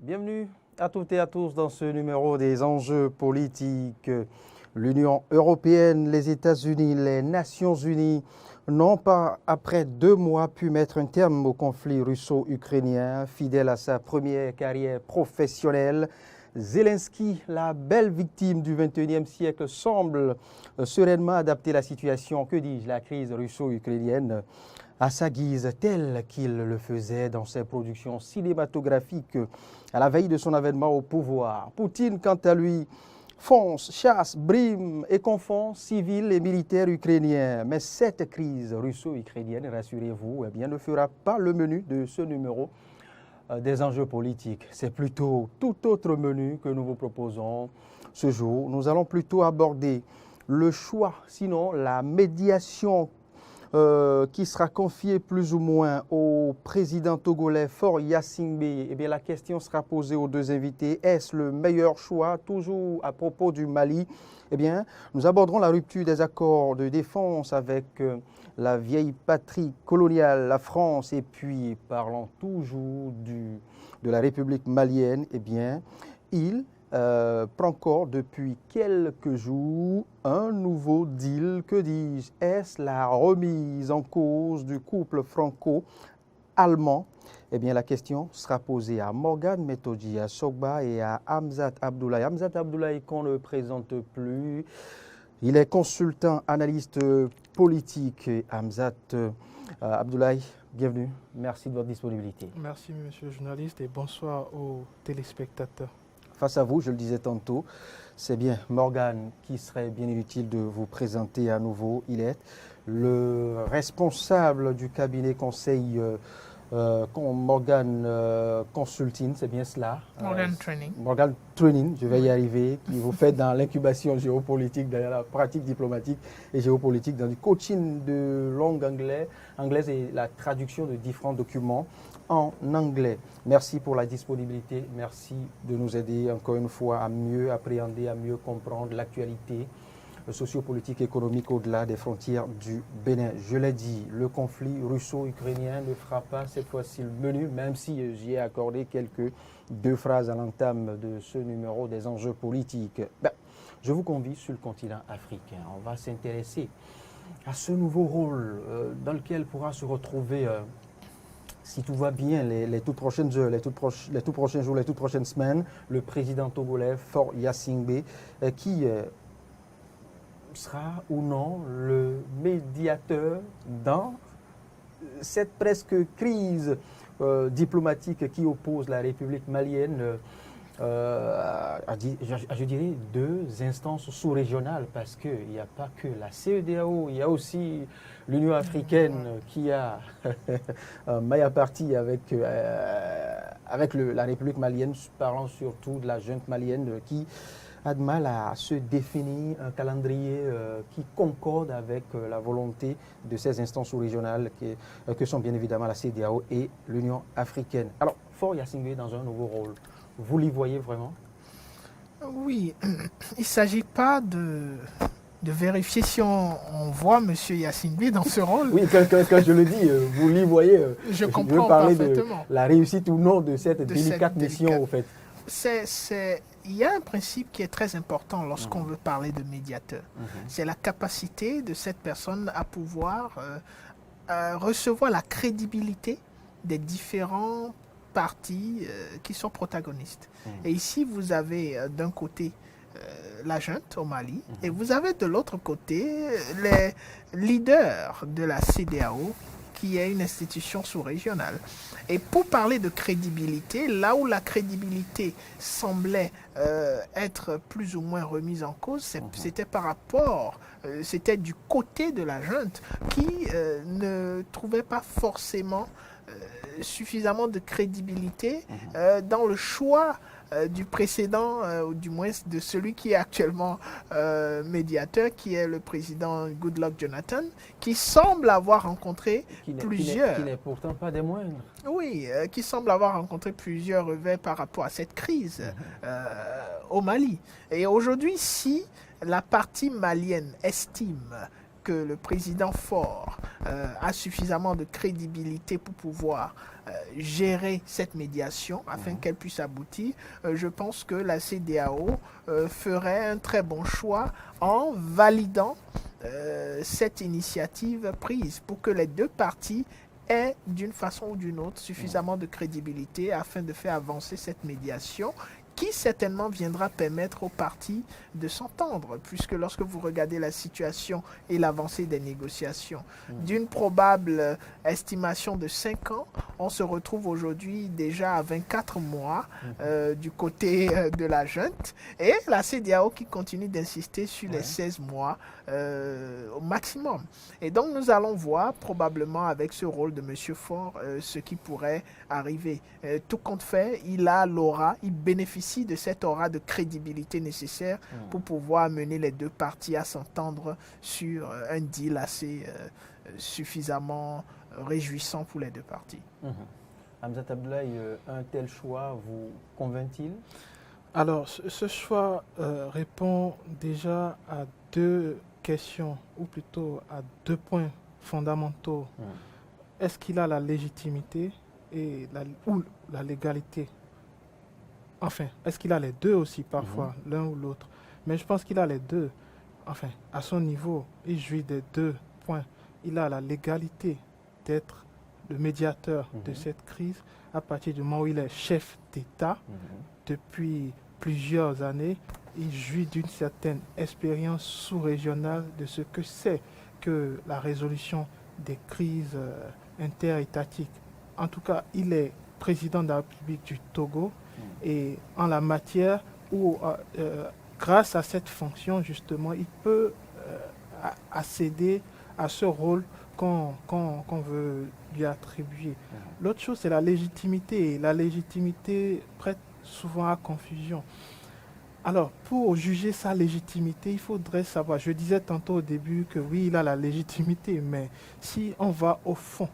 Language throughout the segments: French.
Bienvenue à toutes et à tous dans ce numéro des enjeux politiques. L'Union européenne, les États-Unis, les Nations unies n'ont pas, après 2 mois, pu mettre un terme au conflit russo-ukrainien. Fidèle à sa première carrière professionnelle, Zelensky, la belle victime du XXIe siècle, semble sereinement adapter la situation, que dis-je, la crise russo-ukrainienne, à sa guise, telle qu'il le faisait dans ses productions cinématographiques à la veille de son avènement au pouvoir. Poutine, quant à lui, fonce, chasse, brime et confond civils et militaires ukrainiens. Mais cette crise russo-ukrainienne, rassurez-vous, ne fera pas le menu de ce numéro des enjeux politiques. C'est plutôt tout autre menu que nous vous proposons ce jour. Nous allons plutôt aborder le choix, sinon la médiation qui sera confiée plus ou moins au président togolais Faure Gnassingbé. Eh bien, la question sera posée aux deux invités. Est-ce le meilleur choix? Toujours à propos du Mali, eh bien, nous aborderons la rupture des accords de défense avec la vieille patrie coloniale, la France, et puis parlons toujours de la République malienne. Eh bien, il prend corps depuis quelques jours un nouveau deal. Que dis-je? Est-ce la remise en cause du couple franco-allemand? Eh bien, la question sera posée à Morgan Metodji, à Sogba et à Hamzat Abdoulaye. Hamzat Abdoulaye qu'on ne présente plus. Il est consultant, analyste politique. Hamzat Abdoulaye, bienvenue. Merci de votre disponibilité. Merci, monsieur le journaliste, et bonsoir aux téléspectateurs. Face à vous, je le disais tantôt, c'est bien Morgan qui serait bien inutile de vous présenter à nouveau. Il est le responsable du cabinet conseil Morgan Consulting, c'est bien cela. Morgan Training. Morgan Training, je vais y arriver, qui vous fait dans l'incubation géopolitique, dans la pratique diplomatique et géopolitique, dans du coaching de langue anglaise et la traduction de différents documents en anglais. Merci pour la disponibilité, merci de nous aider encore une fois à mieux appréhender, à mieux comprendre l'actualité sociopolitique et économique au-delà des frontières du Bénin. Je l'ai dit, le conflit russo-ukrainien ne fera pas cette fois-ci le menu, même si j'y ai accordé deux phrases à l'entame de ce numéro des enjeux politiques. Je vous convie sur le continent africain. On va s'intéresser à ce nouveau rôle dans lequel pourra se retrouver si tout va bien, les toutes prochaines heures, les tout prochains jours, les toutes prochaines semaines, le président togolais Faure Gnassingbé, qui sera ou non le médiateur dans cette presque crise diplomatique qui oppose la République malienne je dirais 2 instances sous-régionales, parce qu'il n'y a pas que la CEDEAO, il y a aussi l'Union africaine qui a maille à partie avec la République malienne, parlant surtout de la junte malienne qui a de mal à se définir un calendrier qui concorde avec la volonté de ces instances sous-régionales que sont bien évidemment la CEDEAO et l'Union africaine. Alors, Faure Gnassingbé dans un nouveau rôle. Vous l'y voyez vraiment? Oui, il ne s'agit pas de vérifier si on voit M. Gnassingbé dans ce rôle. Oui, quand je le dis, vous l'y voyez. Je comprends veux parler parfaitement. De la réussite ou non de cette délicate mission, au fait. Il y a un principe qui est très important lorsqu'on veut parler de médiateur. C'est la capacité de cette personne à pouvoir recevoir la crédibilité des différents partis qui sont protagonistes. Et ici, vous avez d'un côté la junte au Mali, et vous avez de l'autre côté les leaders de la CEDEAO, qui est une institution sous-régionale. Et pour parler de crédibilité, là où la crédibilité semblait être plus ou moins remise en cause, c'était par rapport, c'était du côté de la junte qui ne trouvait pas forcément suffisamment de crédibilité dans le choix du précédent, ou du moins de celui qui est actuellement médiateur, qui est le président Goodluck Jonathan, qui semble avoir rencontré plusieurs... Qui n'est pourtant pas des moindres. Oui, qui semble avoir rencontré plusieurs revers par rapport à cette crise au Mali. Et aujourd'hui, si la partie malienne estime que le président Faure a suffisamment de crédibilité pour pouvoir gérer cette médiation afin qu'elle puisse aboutir, je pense que la CEDEAO ferait un très bon choix en validant cette initiative prise pour que les deux parties aient d'une façon ou d'une autre suffisamment de crédibilité afin de faire avancer cette médiation qui certainement viendra permettre aux parties de s'entendre, puisque lorsque vous regardez la situation et l'avancée des négociations, d'une probable estimation de 5 ans, on se retrouve aujourd'hui déjà à 24 mois du côté de la junte, et la CEDEAO qui continue d'insister sur les 16 mois au maximum. Et donc nous allons voir probablement avec ce rôle de M. Faure ce qui pourrait arriver. Tout compte fait, il a l'aura, il bénéficie de cette aura de crédibilité nécessaire pour pouvoir mener les deux parties à s'entendre sur un deal assez suffisamment réjouissant pour les deux parties. Hamzat Abdoulaye, un tel choix vous convainc-il? Alors, ce choix répond déjà à deux questions, ou plutôt à deux points fondamentaux. Est-ce qu'il a la légitimité ou la légalité? Enfin, est-ce qu'il a les deux aussi parfois, l'un ou l'autre? Mais je pense qu'il a les deux. Enfin, à son niveau, il jouit des deux points. Il a la légalité d'être le médiateur de cette crise à partir du moment où il est chef d'État. Depuis plusieurs années, il jouit d'une certaine expérience sous-régionale de ce que c'est que la résolution des crises interétatiques. En tout cas, il est président de la République du Togo. Et en la matière où, grâce à cette fonction, justement, il peut accéder à ce rôle qu'on veut lui attribuer. L'autre chose, c'est la légitimité. La légitimité prête souvent à confusion. Alors, pour juger sa légitimité, il faudrait savoir, je disais tantôt au début que oui, il a la légitimité, mais si on va au fond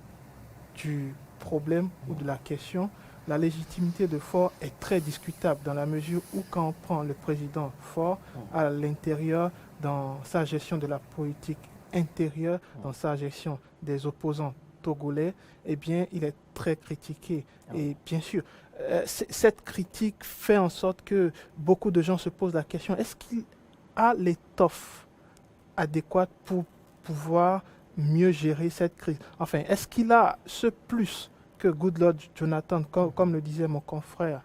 du problème ou de la question, la légitimité de Faure est très discutable dans la mesure où quand on prend le président Faure à l'intérieur dans sa gestion de la politique intérieure, dans sa gestion des opposants togolais, eh bien, il est très critiqué. Et bien sûr, cette critique fait en sorte que beaucoup de gens se posent la question, est-ce qu'il a l'étoffe adéquate pour pouvoir mieux gérer cette crise? Enfin, est-ce qu'il a ce plus que Goodluck Jonathan, comme le disait mon confrère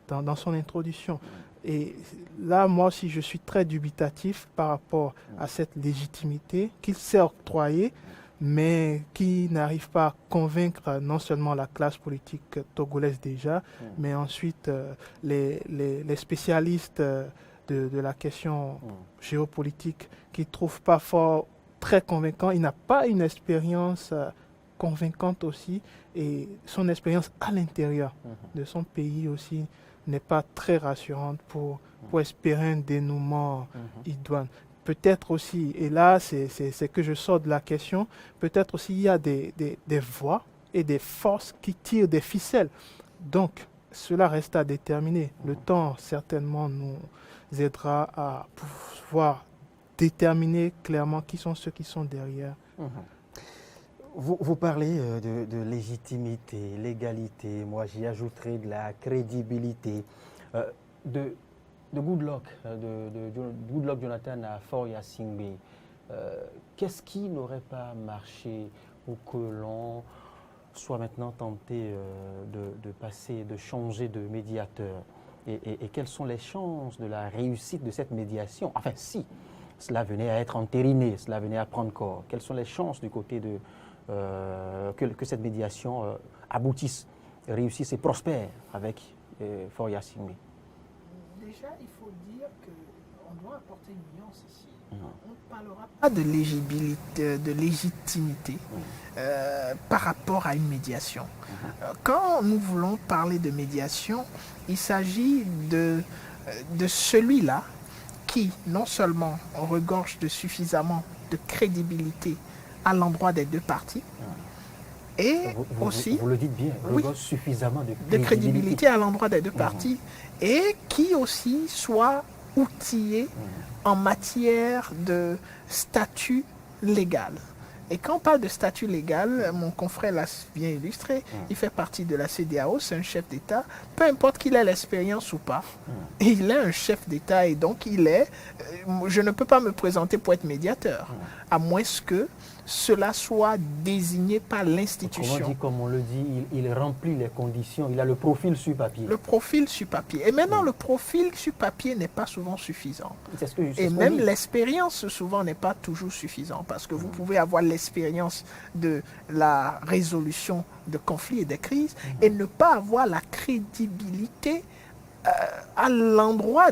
dans son introduction? Et là, moi aussi, je suis très dubitatif par rapport à cette légitimité qu'il s'est octroyée, mais qui n'arrive pas à convaincre non seulement la classe politique togolaise déjà, mais ensuite les spécialistes de la question géopolitique qui ne trouvent pas Faure très convaincant. Il n'a pas une expérience convaincante aussi, et son expérience à l'intérieur de son pays aussi n'est pas très rassurante pour espérer un dénouement idoine. Peut-être aussi, et là c'est que je sors de la question, peut-être aussi il y a des voix et des forces qui tirent des ficelles. Donc cela reste à déterminer. Le temps certainement nous aidera à pouvoir déterminer clairement qui sont ceux qui sont derrière. Vous parlez de légitimité, légalité, moi j'y ajouterai de la crédibilité, de Goodluck, Goodluck Jonathan à Faure-Gnassingbé. Qu'est-ce qui n'aurait pas marché pour que l'on soit maintenant tenté de passer, de changer de médiateur? Et quelles sont les chances de la réussite de cette médiation? Enfin, si cela venait à être entériné, cela venait à prendre corps, quelles sont les chances du côté de que cette médiation aboutisse, réussisse et prospère avec Faure-Gnassingbé? Déjà, il faut dire qu'on doit apporter une nuance ici. On ne parlera pas de légitimité par rapport à une médiation. Quand nous voulons parler de médiation, il s'agit de celui-là qui, non seulement regorge de suffisamment de crédibilité à l'endroit des deux parties, et aussi, vous le dites bien, regorge suffisamment de crédibilité à l'endroit des deux parties, et qui aussi soit outillé en matière de statut légal. Et quand on parle de statut légal, mon confrère l'a bien illustré, il fait partie de la CEDEAO, c'est un chef d'État, peu importe qu'il ait l'expérience ou pas, il est un chef d'État et donc je ne peux pas me présenter pour être médiateur, à moins que cela soit désigné par l'institution. Comme on le dit, il remplit les conditions, il a le profil sur papier. Le profil sur papier. Et maintenant, le profil sur papier n'est pas souvent suffisant. Et même l'expérience, souvent, n'est pas toujours suffisant. Parce que vous pouvez avoir l'expérience de la résolution de conflits et de crises et ne pas avoir la crédibilité à l'endroit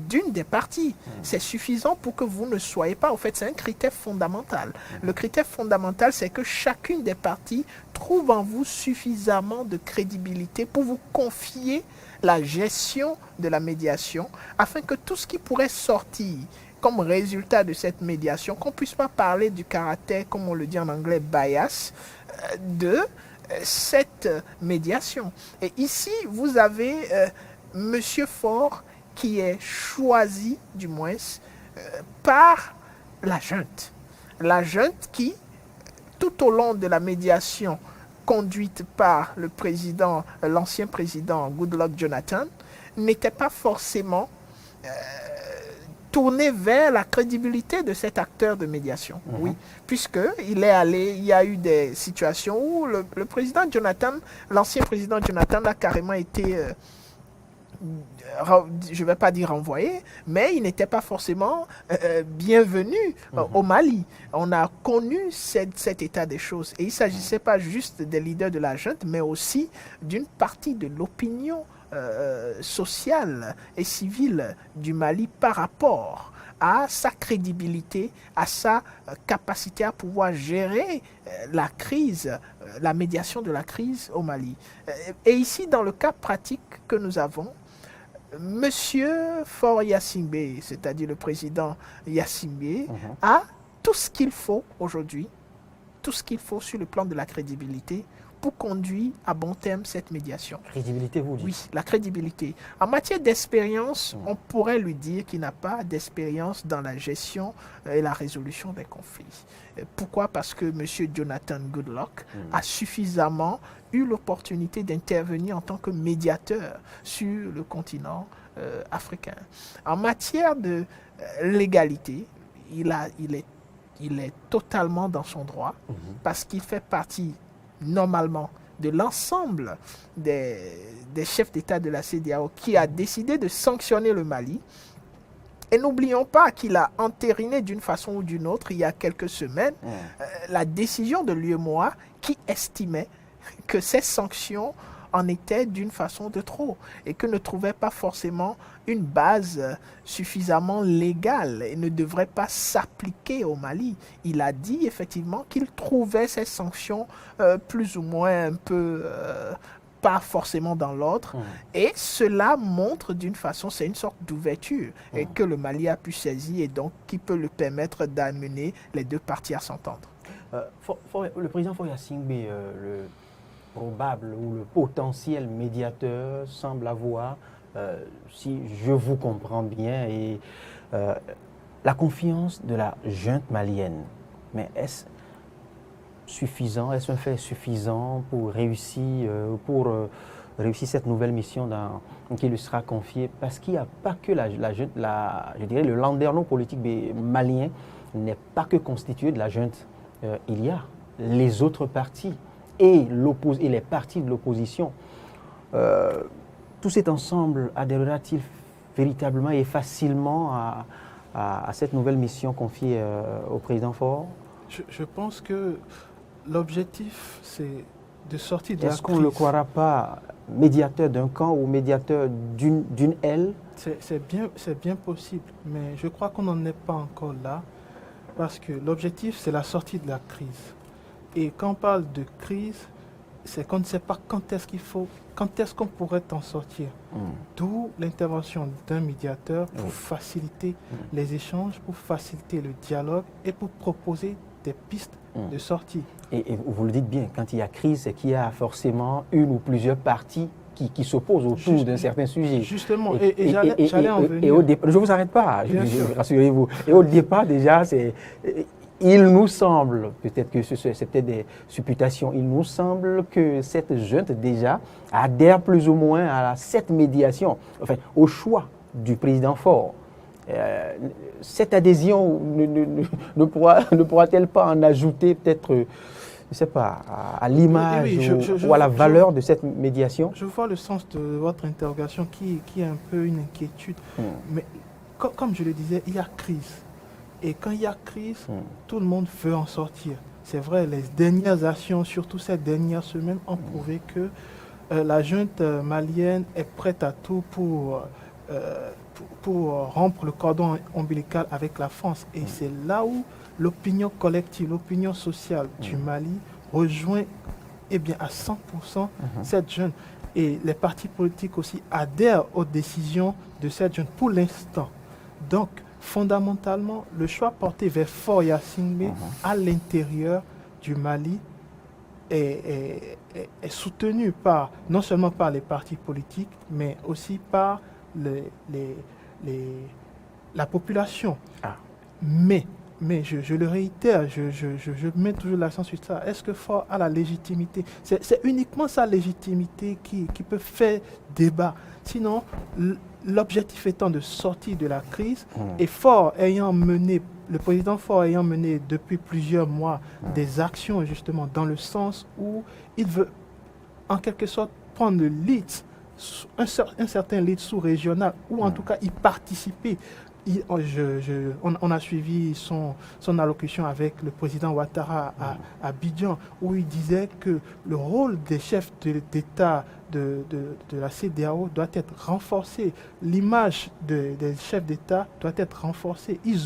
d'une des parties. C'est suffisant pour que vous ne soyez pas... En fait, c'est un critère fondamental. Le critère fondamental, c'est que chacune des parties trouve en vous suffisamment de crédibilité pour vous confier la gestion de la médiation, afin que tout ce qui pourrait sortir comme résultat de cette médiation, qu'on ne puisse pas parler du caractère, comme on le dit en anglais, bias, de cette médiation. Et ici, vous avez Monsieur Faure qui est choisi, du moins, par la junte. La junte qui, tout au long de la médiation conduite par le président, l'ancien président Goodluck Jonathan, n'était pas forcément tourné vers la crédibilité de cet acteur de médiation. Oui, puisqu'il est allé, il y a eu des situations où le président Jonathan, l'ancien président Jonathan a carrément été... je ne vais pas dire renvoyé, mais il n'était pas forcément bienvenu au Mali. On a connu cet état des choses. Et il ne s'agissait pas juste des leaders de la junte, mais aussi d'une partie de l'opinion sociale et civile du Mali par rapport à sa crédibilité, à sa capacité à pouvoir gérer la crise, la médiation de la crise au Mali. Et ici, dans le cas pratique que nous avons, Monsieur Faure Gnassingbé, c'est-à-dire le président Gnassingbé, a tout ce qu'il faut aujourd'hui, tout ce qu'il faut sur le plan de la crédibilité pour conduire à bon terme cette médiation. Crédibilité, vous dites? Oui, la crédibilité. En matière d'expérience, on pourrait lui dire qu'il n'a pas d'expérience dans la gestion et la résolution des conflits. Pourquoi? Parce que M. Jonathan Goodluck a suffisamment eu l'opportunité d'intervenir en tant que médiateur sur le continent africain. En matière de légalité, il est totalement dans son droit parce qu'il fait partie normalement de l'ensemble des chefs d'État de la CEDEAO qui a décidé de sanctionner le Mali. Et n'oublions pas qu'il a entériné d'une façon ou d'une autre, il y a quelques semaines, la décision de l'UEMOA qui estimait que ces sanctions en étaient d'une façon de trop et que ne trouvait pas forcément une base suffisamment légale et ne devrait pas s'appliquer au Mali. Il a dit effectivement qu'il trouvait ces sanctions plus ou moins un peu pas forcément dans l'ordre et cela montre d'une façon, c'est une sorte d'ouverture et que le Mali a pu saisir et donc qui peut le permettre d'amener les deux parties à s'entendre. Le président Faure Gnassingbé, le probable ou le potentiel médiateur semble avoir, si je vous comprends bien, et la confiance de la junte malienne. Mais est-ce suffisant, est-ce un fait suffisant pour réussir cette nouvelle mission qui lui sera confiée? Parce qu'il n'y a pas que la junte, je dirais le landerneau politique malien n'est pas que constitué de la junte. Il y a les autres partis et les partis de l'opposition. Tout cet ensemble adhérera-t-il véritablement et facilement à cette nouvelle mission confiée au président Faure? Je pense que l'objectif, c'est de sortir de la crise. Est-ce qu'on ne le croira pas médiateur d'un camp ou médiateur d'une aile? C'est bien possible, mais je crois qu'on n'en est pas encore là, parce que l'objectif, c'est la sortie de la crise. Et quand on parle de crise, c'est qu'on ne sait pas quand est-ce qu'on pourrait en sortir. D'où l'intervention d'un médiateur pour faciliter les échanges, pour faciliter le dialogue et pour proposer des pistes de sortie. Et vous le dites bien, quand il y a crise, c'est qu'il y a forcément une ou plusieurs parties qui s'opposent autour d'un certain sujet. Justement, et j'allais en venir. Je ne vous arrête pas, rassurez-vous. Et au départ, déjà, il nous semble, peut-être que c'est peut-être des supputations, il nous semble que cette junte déjà adhère plus ou moins à cette médiation, enfin au choix du président Faure. Cette adhésion ne pourra-t-elle pas en ajouter peut-être, je ne sais pas, à l'image ou à la valeur de cette médiation? Je vois le sens de votre interrogation qui est un peu une inquiétude. Mais comme je le disais, il y a crise. Et quand il y a crise, tout le monde veut en sortir. C'est vrai, les dernières actions, surtout ces dernières semaines, ont prouvé que la junte malienne est prête à tout pour rompre le cordon ombilical avec la France. Et c'est là où l'opinion collective, l'opinion sociale du Mali rejoint à 100% cette junte. Et les partis politiques aussi adhèrent aux décisions de cette junte pour l'instant. Donc, fondamentalement, le choix porté vers Faure Gnassingbé à l'intérieur du Mali est soutenu non seulement par les partis politiques, mais aussi par la population. Mais je le réitère, je mets toujours l'accent sur ça. Est-ce que Faure a la légitimité? C'est uniquement sa légitimité qui peut faire débat. Sinon, l'objectif étant de sortir de la crise, et le président Faure ayant mené depuis plusieurs mois des actions justement dans le sens où il veut en quelque sorte prendre le lead, un certain lead sous-régional, ou en tout cas y participer. On a suivi son allocution avec le président Ouattara à Abidjan, où il disait que le rôle des chefs d'État de la CEDEAO doit être renforcé. L'image des chefs d'État doit être renforcée. Ils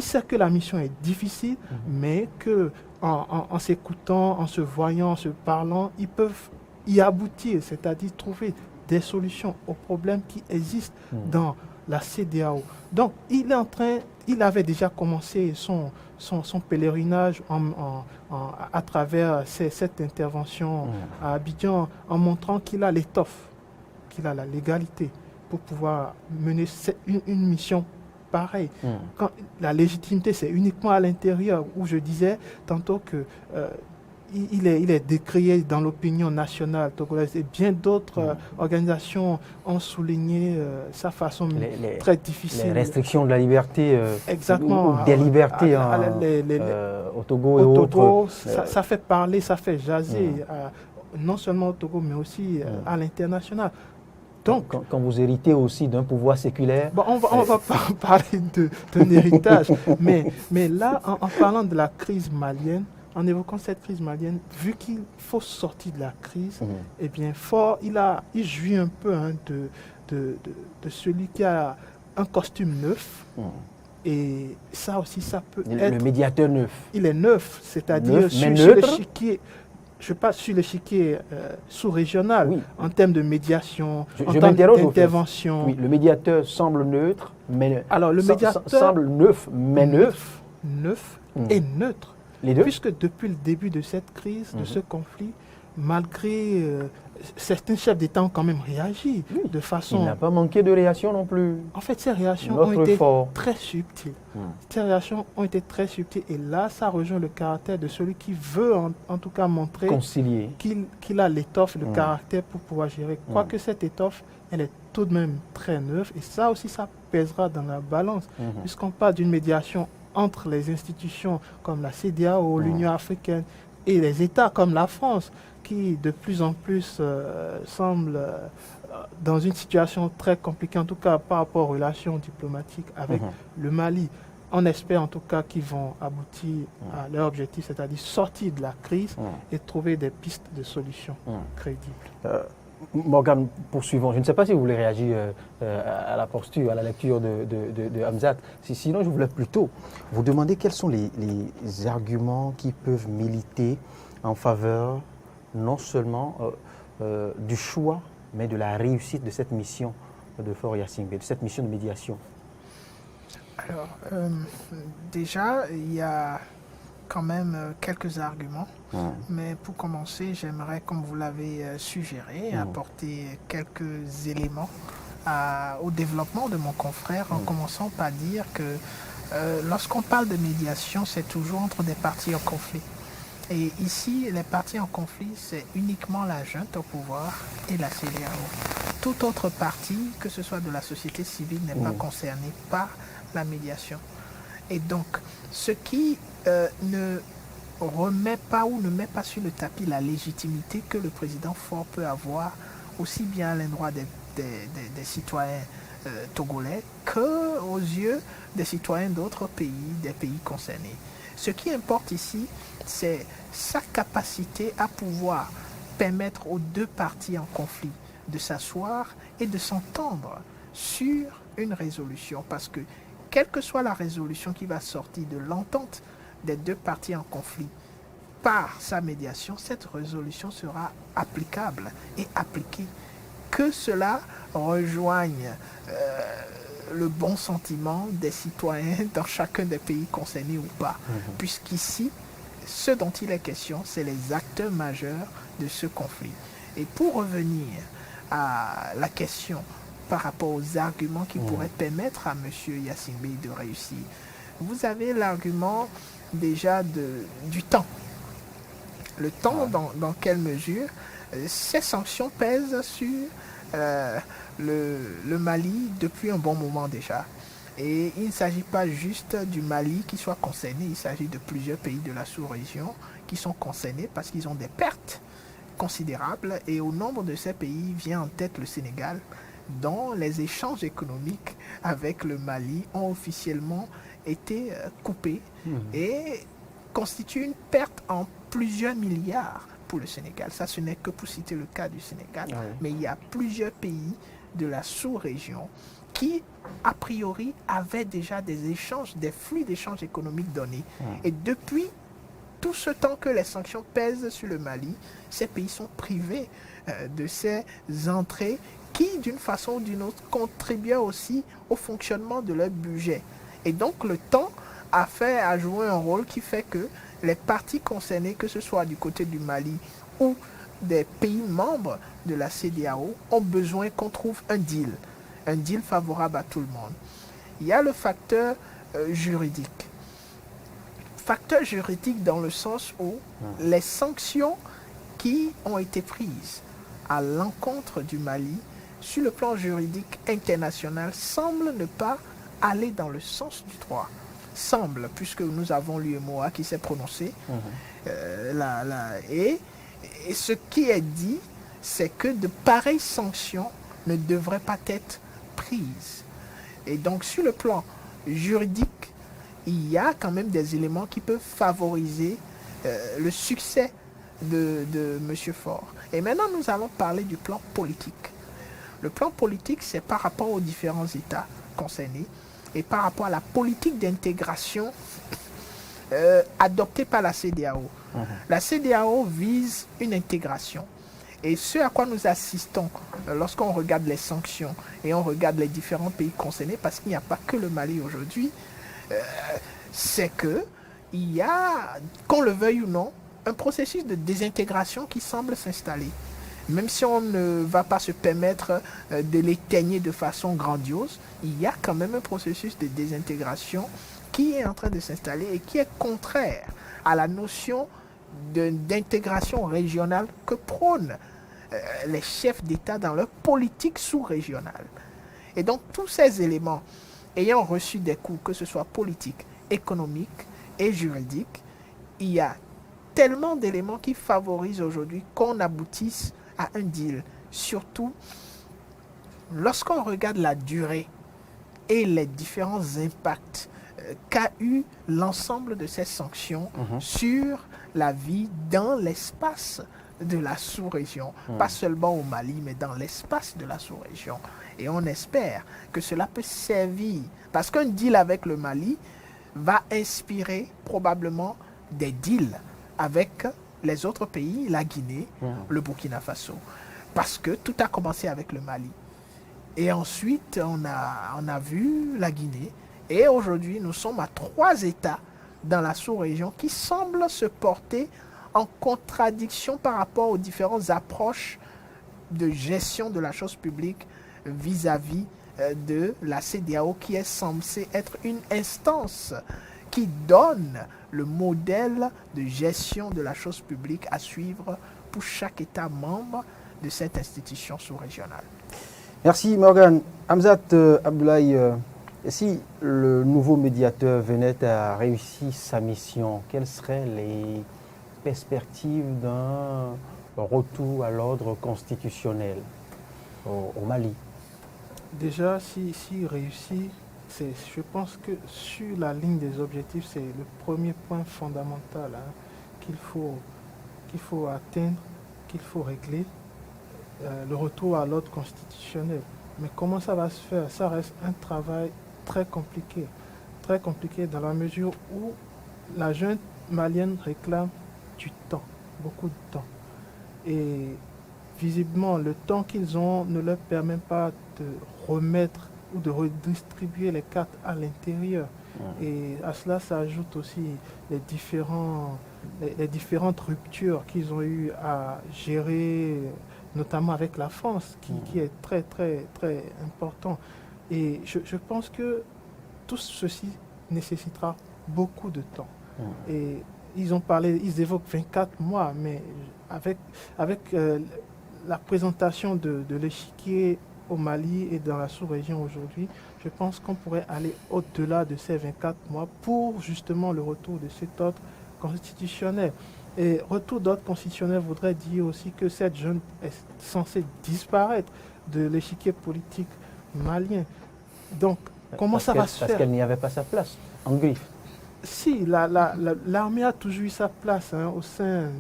savent que la mission est difficile, mais qu'en s'écoutant, en se voyant, en se parlant, ils peuvent y aboutir, c'est-à-dire trouver des solutions aux problèmes qui existent dans la CEDEAO. Donc, il avait déjà commencé son pèlerinage à travers cette intervention à Abidjan, en montrant qu'il a l'étoffe, qu'il a la légalité pour pouvoir mener une mission pareille. Quand la légitimité, c'est uniquement à l'intérieur, où je disais tantôt que il est décrié dans l'opinion nationale togolaise, et bien d'autres organisations ont souligné sa façon très difficile. Les restrictions de la liberté, exactement, ou des libertés au Togo et autres. Ça fait parler, ça fait jaser, non seulement au Togo, mais aussi à l'international. Donc, quand vous héritez aussi d'un pouvoir séculaire... Bon, on va pas parler d'un héritage, mais là, en parlant de la crise malienne, en évoquant cette crise malienne, vu qu'il faut sortir de la crise, eh bien, Faure, il jouit un peu de celui qui a un costume neuf. Et ça aussi, ça peut être... Le médiateur neuf. Il est neuf, c'est-à-dire sur l'échiquier... Je passe sur l'échiquier sous-régional, en termes de médiation, en termes d'intervention. Oui, le médiateur semble neutre, mais... Alors, le médiateur... semble neuf, mais neutre. Neuf et neutre. Les deux? Puisque depuis le début de cette crise, de ce conflit, malgré certains chefs d'État ont quand même réagi de façon... Il n'a pas manqué de réaction non plus. En fait, ces réactions ont été très subtiles. Ces réactions ont été très subtiles. Et là, ça rejoint le caractère de celui qui veut en tout cas montrer qu'il a l'étoffe, le caractère pour pouvoir gérer. Quoique cette étoffe, elle est tout de même très neuve. Et ça aussi, ça pèsera dans la balance. Puisqu'on parle d'une médiation entre les institutions comme la CEDEAO, l'Union africaine et les États comme la France, qui de plus en plus semblent dans une situation très compliquée, en tout cas par rapport aux relations diplomatiques avec le Mali. On espère en tout cas qu'ils vont aboutir à leur objectif, c'est-à-dire sortir de la crise et trouver des pistes de solutions crédibles. Morgan, poursuivons. Je ne sais pas si vous voulez réagir à la posture, à la lecture de Hamzat. Sinon, je voulais plutôt vous demander quels sont les arguments qui peuvent militer en faveur non seulement du choix, mais de la réussite de cette mission de Faure Gnassingbé, de cette mission de médiation. Alors, déjà, il y a quand même quelques arguments. Mais pour commencer, j'aimerais, comme vous l'avez suggéré, apporter quelques éléments au développement de mon confrère, en commençant par dire que Lorsqu'on parle de médiation, c'est toujours entre des parties en conflit. Et ici, les parties en conflit, c'est uniquement la junte au pouvoir et la CEDEAO. Toute autre partie, que ce soit de la société civile, n'est pas concernée par la médiation. Et donc, ce qui ne remet pas ou ne met pas sur le tapis la légitimité que le président Faure peut avoir, aussi bien à l'endroit des citoyens togolais qu'aux yeux des citoyens d'autres pays, des pays concernés. Ce qui importe ici, c'est sa capacité à pouvoir permettre aux deux parties en conflit de s'asseoir et de s'entendre sur une résolution. Parce que, quelle que soit la résolution qui va sortir de l'entente des deux parties en conflit, par sa médiation, cette résolution sera applicable et appliquée. Que cela rejoigne le bon sentiment des citoyens dans chacun des pays concernés ou pas. Puisqu'ici, ce dont il est question, c'est les acteurs majeurs de ce conflit. Et pour revenir à la question par rapport aux arguments qui pourraient permettre à M. Yassine Bey de réussir, vous avez l'argument déjà du temps. Le temps, dans quelle mesure ces sanctions pèsent sur le Mali depuis un bon moment déjà. Et il ne s'agit pas juste du Mali qui soit concerné, il s'agit de plusieurs pays de la sous-région qui sont concernés parce qu'ils ont des pertes considérables. Et au nombre de ces pays vient en tête le Sénégal, dont les échanges économiques avec le Mali ont officiellement été coupés et constituent une perte en plusieurs milliards pour le Sénégal. Ça, ce n'est que pour citer le cas du Sénégal. Mais il y a plusieurs pays de la sous-région qui, a priori, avaient déjà des échanges, des flux d'échanges économiques donnés. Et depuis tout ce temps que les sanctions pèsent sur le Mali, ces pays sont privés de ces entrées qui, d'une façon ou d'une autre, contribuaient aussi au fonctionnement de leur budget. Et donc, le temps a joué un rôle qui fait que les parties concernées, que ce soit du côté du Mali ou des pays membres de la CEDEAO, ont besoin qu'on trouve un deal favorable à tout le monde. Il y a le facteur juridique. Facteur juridique dans le sens où les sanctions qui ont été prises à l'encontre du Mali sur le plan juridique international semblent ne pas aller dans le sens du droit. Semble, puisque nous avons l'UMOA qui s'est prononcé. Et ce qui est dit, c'est que de pareilles sanctions ne devraient pas être prises. Et donc, sur le plan juridique, il y a quand même des éléments qui peuvent favoriser le succès de M. Faure. Et maintenant, nous allons parler du plan politique. Le plan politique, c'est par rapport aux différents États concernés et par rapport à la politique d'intégration adoptée par la CEDEAO. La CEDEAO vise une intégration. Et ce à quoi nous assistons lorsqu'on regarde les sanctions et on regarde les différents pays concernés, parce qu'il n'y a pas que le Mali aujourd'hui, c'est qu'il y a, qu'on le veuille ou non, un processus de désintégration qui semble s'installer. Même si on ne va pas se permettre de l'éteigner de façon grandiose, il y a quand même un processus de désintégration qui est en train de s'installer et qui est contraire à la notion d'intégration régionale que prônent les chefs d'État dans leur politique sous-régionale. Et donc tous ces éléments ayant reçu des coups, que ce soit politiques, économiques et juridiques, il y a tellement d'éléments qui favorisent aujourd'hui qu'on aboutisse à un deal. Surtout lorsqu'on regarde la durée et les différents impacts qu'a eu l'ensemble de ces sanctions sur la vie dans l'espace de la sous-région. Pas seulement au Mali, mais dans l'espace de la sous-région. Et on espère que cela peut servir, parce qu'un deal avec le Mali va inspirer probablement des deals avec les autres pays, la Guinée, le Burkina Faso. Parce que tout a commencé avec le Mali. Et ensuite, on a vu la Guinée. Et aujourd'hui, nous sommes à 3 États dans la sous-région qui semblent se porter en contradiction par rapport aux différentes approches de gestion de la chose publique vis-à-vis de la CEDEAO qui est censée être une instance qui donne le modèle de gestion de la chose publique à suivre pour chaque État membre de cette institution sous-régionale. Merci Morgan. Hamzat Abdoulaye, si le nouveau médiateur venait à réussir sa mission, quelles seraient les perspectives d'un retour à l'ordre constitutionnel au Mali? Déjà, s'il réussit, je pense que sur la ligne des objectifs, c'est le premier point fondamental qu'il faut atteindre, qu'il faut régler, le retour à l'ordre constitutionnel. Mais comment ça va se faire? Ça reste un travail très compliqué dans la mesure où la junte malienne réclame du temps, beaucoup de temps. Et visiblement, le temps qu'ils ont ne leur permet pas de remettre ou de redistribuer les cartes à l'intérieur. Et à cela s'ajoutent aussi les différentes ruptures qu'ils ont eu à gérer, notamment avec la France, qui est très, très, très important. Et je pense que tout ceci nécessitera beaucoup de temps. Et ils évoquent 24 mois, mais avec la présentation de l'échiquier au Mali et dans la sous-région aujourd'hui, je pense qu'on pourrait aller au-delà de ces 24 mois pour justement le retour de cet ordre constitutionnel. Et retour d'ordre constitutionnel voudrait dire aussi que cette junte est censée disparaître de l'échiquier politique malien. Donc, comment ça va se faire? Parce qu'elle n'y avait pas sa place, en griffe. Si, l'armée a toujours eu sa place au sein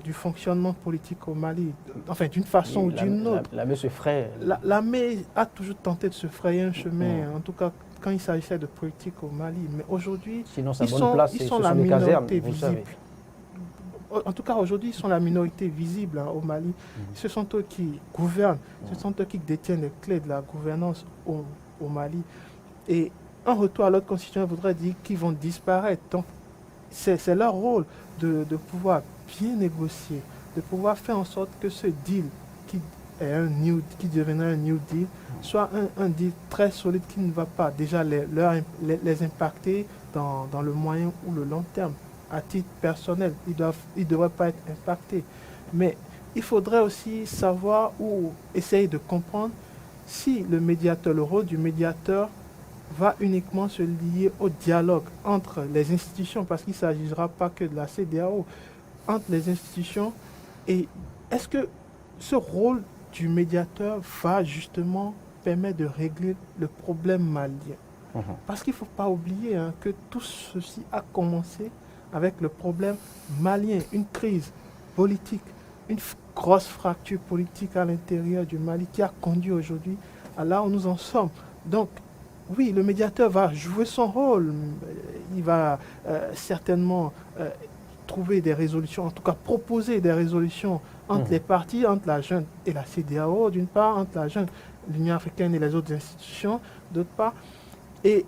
du fonctionnement politique au Mali, enfin d'une façon ou d'une autre. L'armée se fraye. L'armée a toujours tenté de se frayer un chemin, en tout cas quand il s'agissait de politique au Mali. Mais aujourd'hui, ils sont la minorité visible. En tout cas, aujourd'hui, ils sont la minorité visible au Mali. Ce sont eux qui gouvernent, ce sont eux qui détiennent les clés de la gouvernance au Mali. Et un retour à l'ordre constitutionnel voudrait dire qu'ils vont disparaître. Donc, c'est leur rôle de pouvoir bien négocier, de pouvoir faire en sorte que ce deal, qui deviendra un New Deal, soit un deal très solide qui ne va pas déjà les impacter dans le moyen ou le long terme. À titre personnel, ils ne devraient pas être impactés. Mais il faudrait aussi savoir ou essayer de comprendre si le rôle du médiateur va uniquement se lier au dialogue entre les institutions, parce qu'il ne s'agira pas que de la CEDEAO, entre les institutions. Et est-ce que ce rôle du médiateur va justement permettre de régler le problème malien? Parce qu'il ne faut pas oublier que tout ceci a commencé avec le problème malien, une crise politique, une grosse fracture politique à l'intérieur du Mali qui a conduit aujourd'hui à là où nous en sommes. Donc, oui, le médiateur va jouer son rôle. Il va certainement trouver des résolutions, en tout cas proposer des résolutions entre les partis, entre la junte et la CEDEAO, d'une part, entre la junte, l'Union africaine et les autres institutions, d'autre part. Et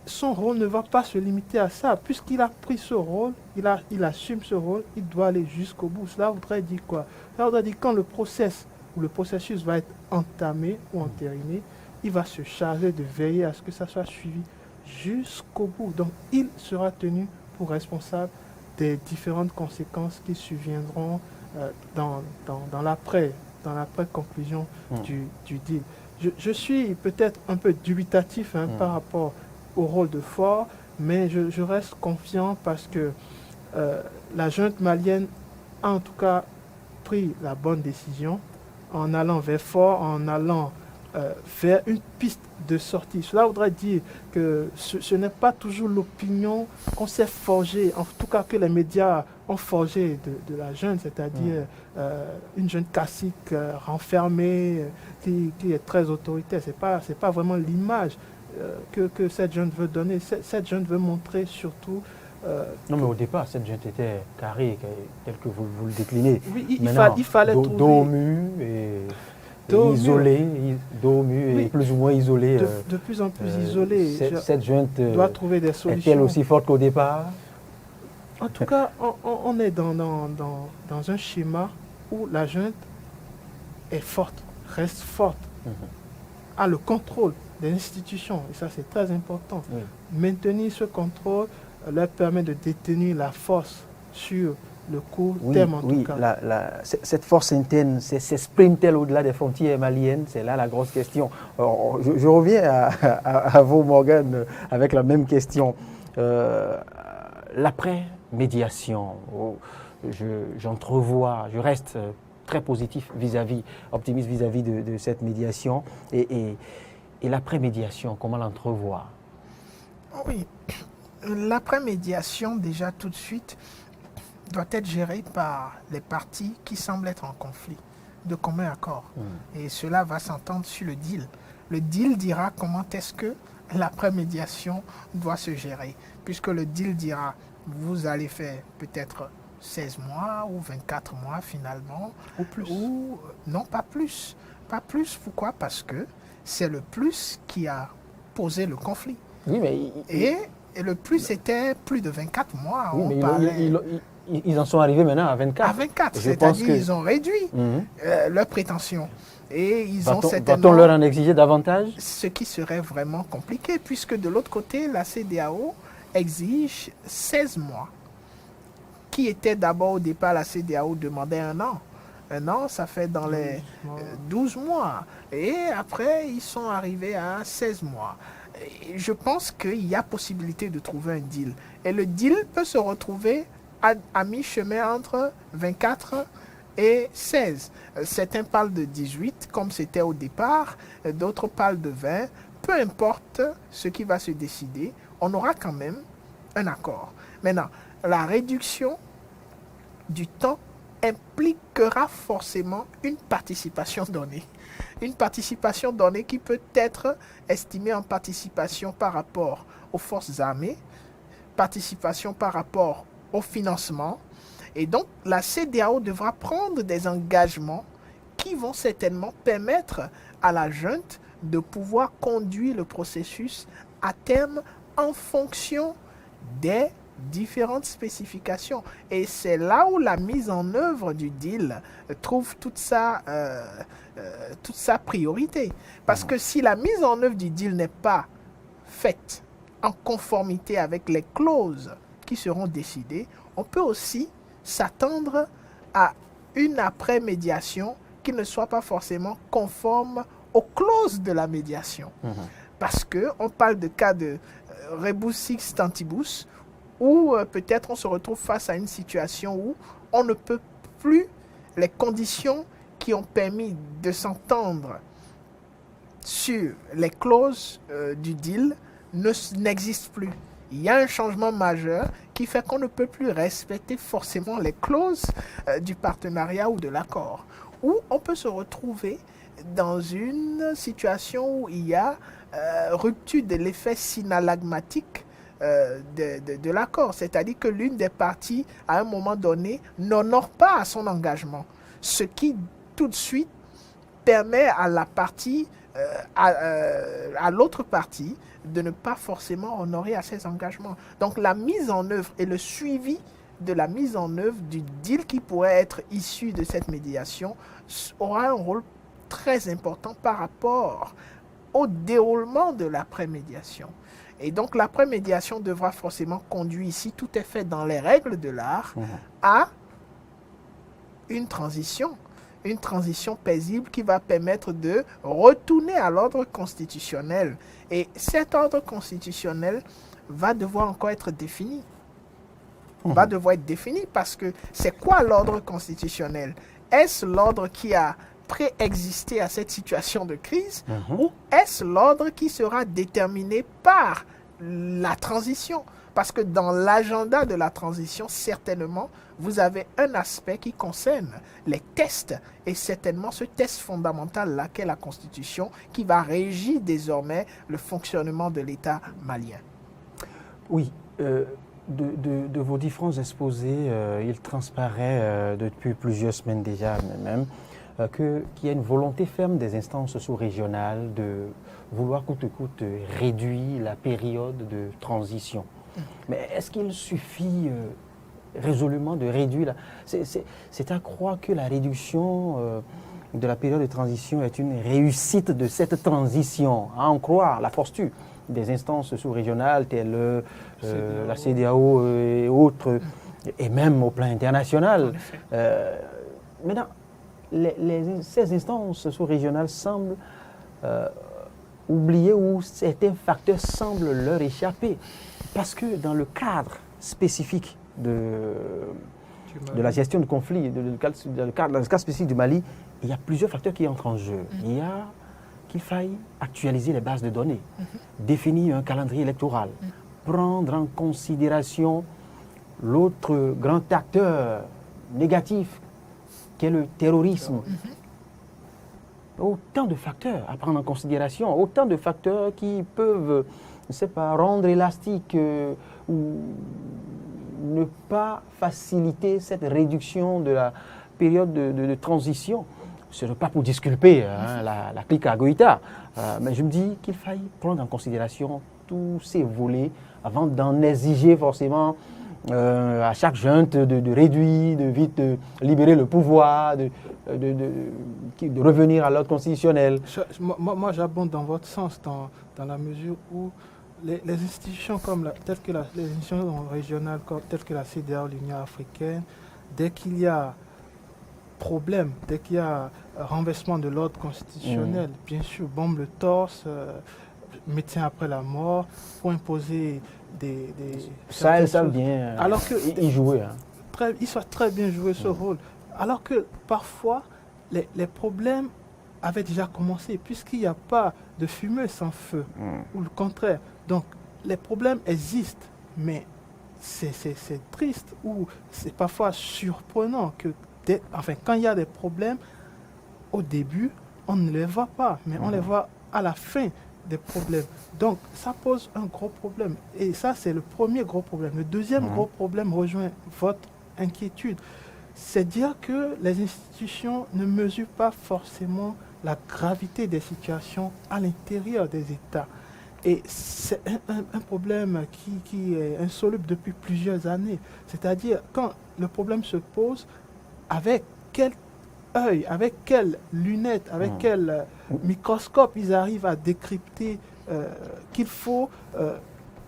son rôle ne va pas se limiter à ça. Puisqu'il a pris ce rôle, il assume ce rôle, il doit aller jusqu'au bout. Cela voudrait dire quoi? Cela voudrait dire quand le processus va être entamé ou entériné, il va se charger de veiller à ce que ça soit suivi jusqu'au bout. Donc, il sera tenu pour responsable des différentes conséquences qui surviendront dans l'après-conclusion du deal. Je suis peut-être un peu dubitatif par rapport au rôle de Faure, mais je reste confiant parce que la junte malienne a en tout cas pris la bonne décision en allant vers Faure, en allant vers une piste de sortie. Cela voudrait dire que ce n'est pas toujours l'opinion qu'on s'est forgée, en tout cas que les médias ont forgé de la junte, c'est-à-dire une junte classique renfermée, qui est très autoritaire. C'est pas vraiment l'image que cette junte veut donner. Cette junte veut montrer surtout... non, mais au départ, cette junte était carrée, tel que vous le déclinez. Oui, il fallait trouver... Dos mu et isolé, dos mu et plus ou moins isolé. De plus en plus isolé. Cette junte doit trouver des solutions. Est-elle aussi forte qu'au départ? En tout cas, on est dans un schéma où la junte est forte, reste forte. a le contrôle des institutions, et ça c'est très important. Oui. Maintenir ce contrôle leur permet de détenir la force sur le court Oui, terme en oui, tout cas. cette force interne s'exprime-t-elle au-delà des frontières maliennes? C'est là la grosse question. Je reviens à vous, Morgan, avec la même question. L'après-médiation, j'entrevois, je reste très positif optimiste vis-à-vis de cette médiation. Et l'après-médiation, comment l'entrevoir? Oui, l'après-médiation, déjà tout de suite, doit être gérée par les parties qui semblent être en conflit, de commun accord. Et cela va s'entendre sur le deal. Le deal dira comment est-ce que l'après-médiation doit se gérer, puisque le deal dira, vous allez faire peut-être 16 mois ou 24 mois finalement. Ou plus. Ou non, pas plus. Pas plus, pourquoi? Parce que c'est le plus qui a posé le conflit. Oui, mais Et le plus était plus de 24 mois. oui, On mais parlait ils en sont arrivés maintenant à 24. à 24, Je pense c'est-à-dire que- ils ont réduit Mhm. leurs prétentions. Et ils ont Va-t-on certainement leur en exiger davantage? ce qui serait vraiment compliqué, puisque de l'autre côté, la CEDEAO exige 16 mois, qui était d'abord au départ, la CEDEAO demandait 1 an. 1 an, ça fait dans les 12 mois. Et après, ils sont arrivés à 16 mois. Et je pense qu'il y a possibilité de trouver un deal. Et le deal peut se retrouver à mi-chemin entre 24 et 16. Certains parlent de 18, comme c'était au départ. D'autres parlent de 20. Peu importe ce qui va se décider, on aura quand même un accord. Maintenant, la réduction du temps impliquera forcément une participation donnée. Une participation donnée qui peut être estimée en participation par rapport aux forces armées, participation par rapport au financement. Et donc, la CEDEAO devra prendre des engagements qui vont certainement permettre à la junte de pouvoir conduire le processus à terme en fonction des différentes spécifications. Et c'est là où la mise en œuvre du deal trouve toute sa priorité. Parce que si la mise en œuvre du deal n'est pas faite en conformité avec les clauses qui seront décidées, on peut aussi s'attendre à une après-médiation qui ne soit pas forcément conforme aux clauses de la médiation. Parce qu'on parle de cas de rebus sic stantibus, où peut-être on se retrouve face à une situation où on ne peut plus, les conditions qui ont permis de s'entendre sur les clauses du deal n'existent plus. Il y a un changement majeur qui fait qu'on ne peut plus respecter forcément les clauses du partenariat ou de l'accord. Ou on peut se retrouver dans une situation où il y a rupture de l'effet synalagmatique de l'accord. C'est-à-dire que l'une des parties, à un moment donné, n'honore pas à son engagement. Ce qui, tout de suite, permet à la partie, à l'autre partie, de ne pas forcément honorer à ses engagements. Donc la mise en œuvre et le suivi de la mise en œuvre du deal qui pourrait être issu de cette médiation aura un rôle très important par rapport au déroulement de l'après-médiation. Et donc l'après-médiation devra forcément conduire, si tout est fait dans les règles de l'art, à une transition paisible qui va permettre de retourner à l'ordre constitutionnel. Et cet ordre constitutionnel va devoir encore être défini. Va devoir être défini parce que c'est quoi l'ordre constitutionnel? Est-ce l'ordre qui a préexisté à cette situation de crise ou est-ce l'ordre qui sera déterminé par la transition? Parce que dans l'agenda de la transition, certainement, vous avez un aspect qui concerne les tests et certainement ce test fondamental-là qu'est la Constitution qui va régir désormais le fonctionnement de l'État malien. Oui, de vos différents exposés, il transparaît depuis plusieurs semaines déjà même qu'il y a une volonté ferme des instances sous-régionales de vouloir coûte que coûte réduire la période de transition. Mais est-ce qu'il suffit résolument de réduire c'est à croire que la réduction de la période de transition est une réussite de cette transition, à en croire la posture des instances sous-régionales telles la CEDEAO et autres, et même au plan international. Maintenant, ces instances sous-régionales semblent oublier ou certains facteurs semblent leur échapper. Parce que dans le cadre spécifique de la gestion de conflits, dans le cas spécifique du Mali, il y a plusieurs facteurs qui entrent en jeu. Il y a qu'il faille actualiser les bases de données, définir un calendrier électoral, prendre en considération l'autre grand acteur négatif qu'est le terrorisme. Autant de facteurs à prendre en considération, autant de facteurs qui peuvent, je ne sais pas, rendre élastique ou ne pas faciliter cette réduction de la période de transition. Ce n'est pas pour disculper la clique à Goïta, mais je me dis qu'il faille prendre en considération tous ces volets avant d'en exiger forcément à chaque junte de réduire, de vite libérer le pouvoir, de revenir à l'ordre constitutionnel. Moi j'abonde dans votre sens, dans la mesure où les institutions telles que les institutions régionales telles que la CEDEAO, l'Union africaine, dès qu'il y a problème, dès qu'il y a renversement de l'ordre constitutionnel, bien sûr, bombe le torse, médecin après la mort, pour imposer des ça, elles savent bien y jouer. Ils savent très bien jouer ce rôle. Alors que parfois, les problèmes avaient déjà commencé, puisqu'il n'y a pas de fumée sans feu, ou le contraire. Donc, les problèmes existent, mais c'est triste, ou c'est parfois surprenant que quand il y a des problèmes, au début, on ne les voit pas, mais on les voit à la fin des problèmes. Donc, ça pose un gros problème. Et ça, c'est le premier gros problème. Le deuxième gros problème rejoint votre inquiétude. C'est dire que les institutions ne mesurent pas forcément la gravité des situations à l'intérieur des États. Et c'est un problème qui est insoluble depuis plusieurs années. C'est-à-dire, quand le problème se pose, avec quel œil, avec quelles lunettes, avec quel microscope ils arrivent à décrypter qu'il faut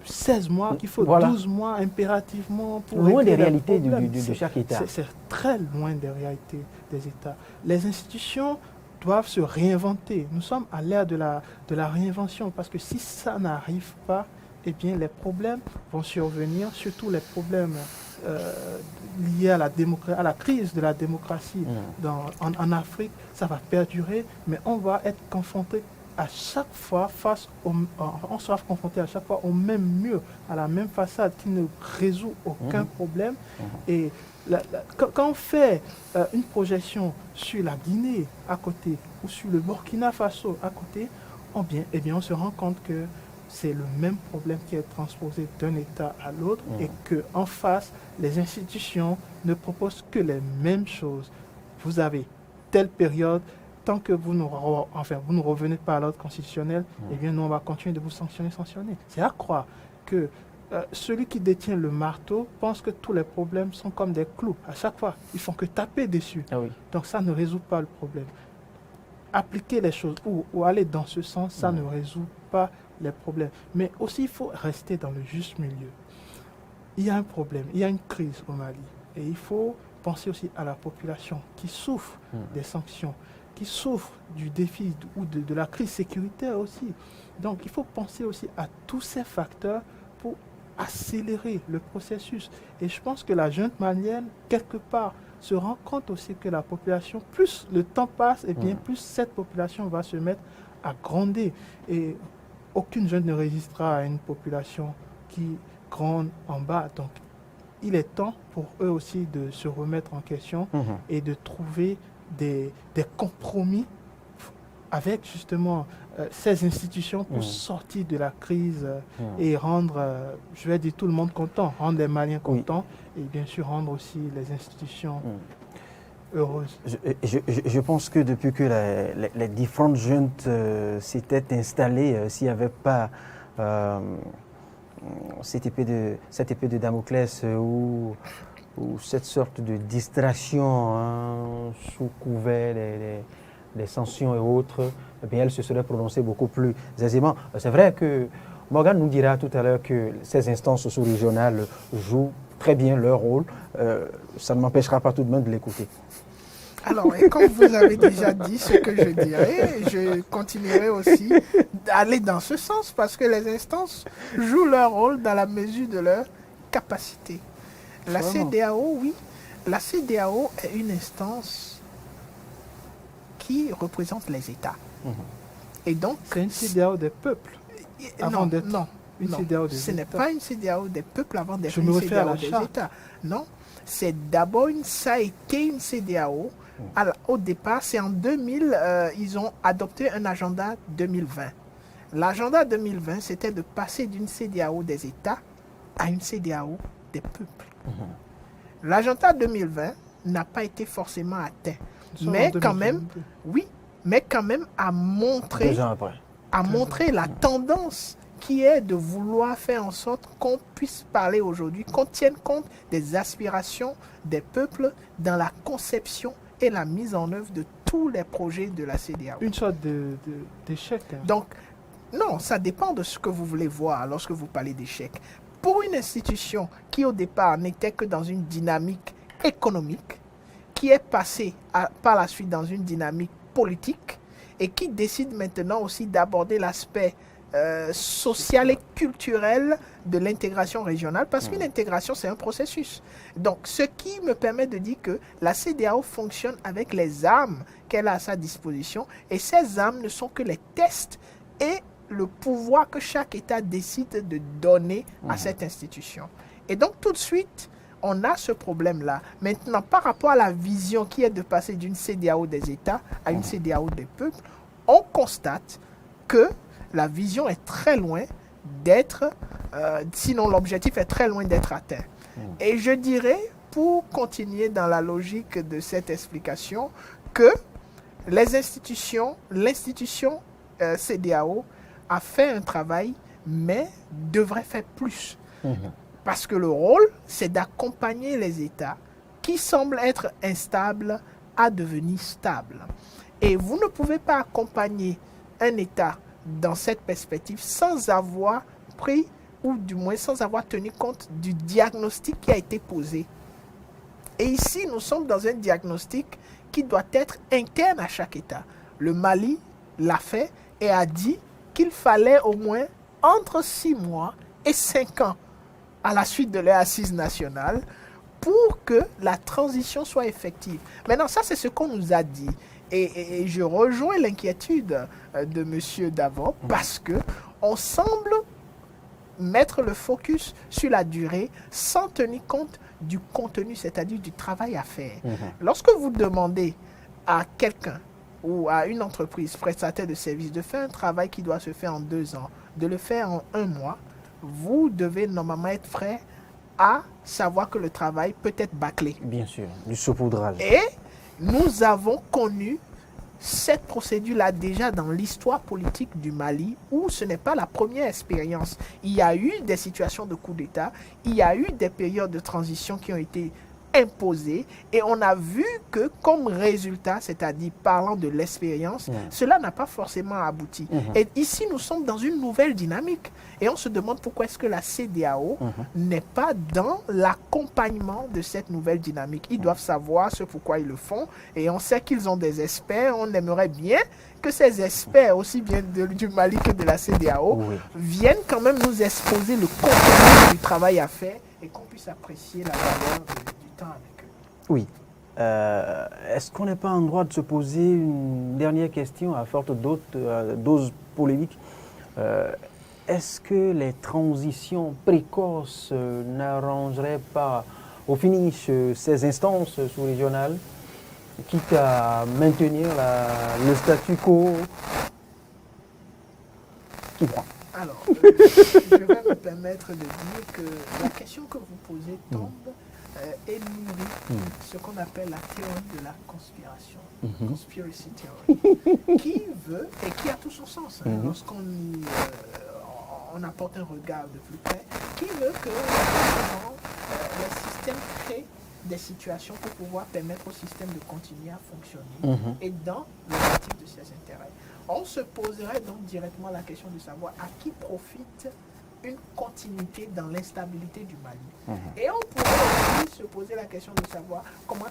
16 mois, qu'il faut 12 mois impérativement pour loin des régler réalités de chaque État. C'est très loin des réalités des États. Les institutions doivent se réinventer. Nous sommes à l'ère de la réinvention parce que si ça n'arrive pas, eh bien les problèmes vont survenir, surtout les problèmes liés à la crise de la démocratie en Afrique. Ça va perdurer, mais on va être confronté à chaque fois on sera confronté à chaque fois au même mur, à la même façade qui ne résout aucun problème. Et quand on fait une projection sur la Guinée à côté ou sur le Burkina Faso à côté, eh bien on se rend compte que c'est le même problème qui est transposé d'un État à l'autre et qu'en face, les institutions ne proposent que les mêmes choses. Vous avez telle période, tant que vous ne revenez pas à l'ordre constitutionnel, eh bien nous on va continuer de vous sanctionner. C'est à croire que celui qui détient le marteau pense que tous les problèmes sont comme des clous. À chaque fois, ils font que taper dessus. Donc ça ne résout pas le problème. Appliquer les choses ou aller dans ce sens, ça ne résout pas les problèmes. Mais aussi, il faut rester dans le juste milieu. Il y a un problème, il y a une crise au Mali. Et il faut penser aussi à la population qui souffre des sanctions, qui souffre du défi ou de la crise sécuritaire aussi. Donc, il faut penser aussi à tous ces facteurs pour accélérer le processus. Et je pense que la junte malienne, quelque part, se rend compte aussi que la population, plus le temps passe, et bien plus cette population va se mettre à gronder. Et aucune junte ne résistera à une population qui gronde en bas. Donc, il est temps pour eux aussi de se remettre en question et de trouver des compromis avec justement ces institutions pour sortir de la crise et rendre, je vais dire, tout le monde content, rendre les Maliens contents et bien sûr rendre aussi les institutions heureuses. Je pense que depuis que les différentes juntes s'étaient installées, s'il n'y avait pas cette épée de Damoclès ou cette sorte de distraction sous couvert des sanctions et autres, eh bien, elle se serait prononcée beaucoup plus aisément. C'est vrai que Morgan nous dira tout à l'heure que ces instances sous-régionales jouent très bien leur rôle. Ça ne m'empêchera pas tout de même de l'écouter. Alors, et comme vous avez déjà dit ce que je dirais, je continuerai aussi d'aller dans ce sens parce que les instances jouent leur rôle dans la mesure de leur capacité. La Vraiment. CEDEAO, oui, la CEDEAO est une instance qui représente les États. Et donc, C'est une CEDEAO des peuples. Avant non, d'être non, une non, CEDEAO des ce n'est États. pas une CEDEAO des peuples avant d'être Je une me réfère à CEDEAO la des charte. États. Non, c'est d'abord ça a été une CEDEAO. Au départ, c'est en 2000, ils ont adopté un agenda 2020. L'agenda 2020, c'était de passer d'une CEDEAO des États à une CEDEAO des peuples. L'agenda 2020 n'a pas été forcément atteint, Nous sommes mais en quand même, 2022. oui, mais quand même a montré 2 ans après. à montrer la tendance qui est de vouloir faire en sorte qu'on puisse parler aujourd'hui, qu'on tienne compte des aspirations des peuples dans la conception et la mise en œuvre de tous les projets de la CEDEAO. Une sorte d'échec. Hein. Donc, non, ça dépend de ce que vous voulez voir lorsque vous parlez d'échec. Pour une institution qui au départ n'était que dans une dynamique économique, qui est passée par la suite dans une dynamique politique et qui décide maintenant aussi d'aborder l'aspect social et culturel de l'intégration régionale, parce qu'une intégration, c'est un processus. Donc, ce qui me permet de dire que la CEDEAO fonctionne avec les armes qu'elle a à sa disposition, et ces armes ne sont que les tests et le pouvoir que chaque État décide de donner à cette institution. Et donc, tout de suite, on a ce problème-là. Maintenant, par rapport à la vision qui est de passer d'une CEDEAO des États à une CEDEAO des peuples, on constate que la vision est très loin d'être, sinon l'objectif est très loin d'être atteint. Et je dirais, pour continuer dans la logique de cette explication, que l'institution CEDEAO a fait un travail, mais devrait faire plus. Parce que le rôle, c'est d'accompagner les États qui semblent être instables à devenir stables. Et vous ne pouvez pas accompagner un État dans cette perspective sans avoir pris, ou du moins sans avoir tenu compte du diagnostic qui a été posé. Et ici, nous sommes dans un diagnostic qui doit être interne à chaque État. Le Mali l'a fait et a dit qu'il fallait au moins entre 6 mois et 5 ans à la suite de leur assise nationale pour que la transition soit effective. Maintenant, ça, c'est ce qu'on nous a dit. Et je rejoins l'inquiétude de M. Davor parce que on semble mettre le focus sur la durée sans tenir compte du contenu, c'est-à-dire du travail à faire. Lorsque vous demandez à quelqu'un ou à une entreprise prestataire de services de faire un travail qui doit se faire en 2 ans, de le faire en 1 mois, vous devez normalement être prêt à savoir que le travail peut être bâclé. Bien sûr, du saupoudrage. Et nous avons connu cette procédure-là déjà dans l'histoire politique du Mali, où ce n'est pas la première expérience. Il y a eu des situations de coup d'État, il y a eu des périodes de transition qui ont été imposées, et on a vu que comme résultat, c'est-à-dire parlant de l'expérience, cela n'a pas forcément abouti. Et ici, nous sommes dans une nouvelle dynamique, et on se demande pourquoi est-ce que la CEDEAO n'est pas dans l'accompagnement de cette nouvelle dynamique. Ils doivent savoir ce pourquoi ils le font, et on sait qu'ils ont des experts. On aimerait bien que ces experts, aussi bien du Mali que de la CEDEAO, viennent quand même nous exposer le contenu du travail à faire, et qu'on puisse apprécier la valeur du temps avec eux. Oui. Est-ce qu'on n'est pas en droit de se poser une dernière question à forte dose polémique? Est-ce que les transitions précoces n'arrangeraient pas au finish ces instances sous-régionales, quitte à maintenir le statu quo? Qui prend? Alors, je vais me permettre de dire que la question que vous posez tombe et nourrit ce qu'on appelle la théorie de la conspiration, conspiracy theory, qui veut, et qui a tout son sens, lorsqu'on on apporte un regard de plus près, qui veut que les systèmes créent des situations pour pouvoir permettre au système de continuer à fonctionner et dans l'objectif de ses intérêts. On se poserait donc directement la question de savoir à qui profite une continuité dans l'instabilité du Mali. Et on pourrait aussi se poser la question de savoir comment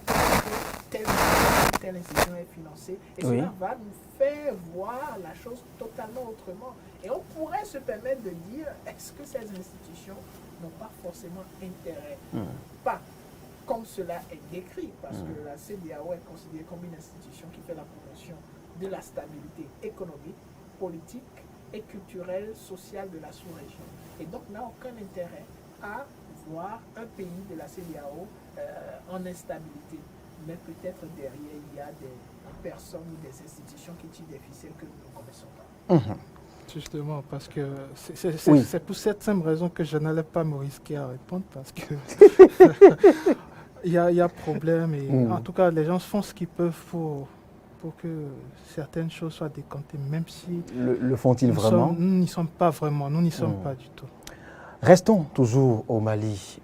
telle institution est financée. Et cela va nous faire voir la chose totalement autrement. Et on pourrait se permettre de dire, est-ce que ces institutions n'ont pas forcément intérêt, pas comme cela est décrit, parce que la CEDEAO est considérée comme une institution qui fait la promotion de la stabilité économique, politique et culturelle, sociale de la sous-région. Et donc n'a aucun intérêt à voir un pays de la CEDEAO en instabilité. Mais peut-être derrière, il y a des personnes ou des institutions qui tirent des ficelles que nous ne connaissons pas. Justement, parce que c'est pour cette simple raison que je n'allais pas me risquer à répondre, parce que il y a problème. Et en tout cas, les gens font ce qu'ils peuvent pour que certaines choses soient décantées, même si... Le font-ils vraiment? Nous n'y sommes pas vraiment, nous n'y sommes pas du tout. Restons toujours au Mali.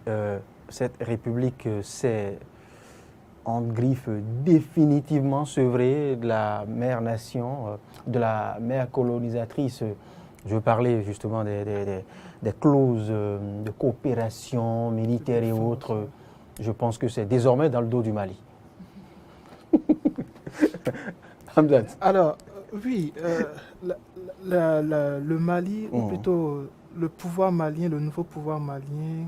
Cette république s'est en griffe définitivement sevrée de la mère nation, de la mère colonisatrice. Je veux parler justement des clauses de coopération militaire et autres. Je pense que c'est désormais dans le dos du Mali. Alors, oui, le Mali, ou plutôt le pouvoir malien, le nouveau pouvoir malien,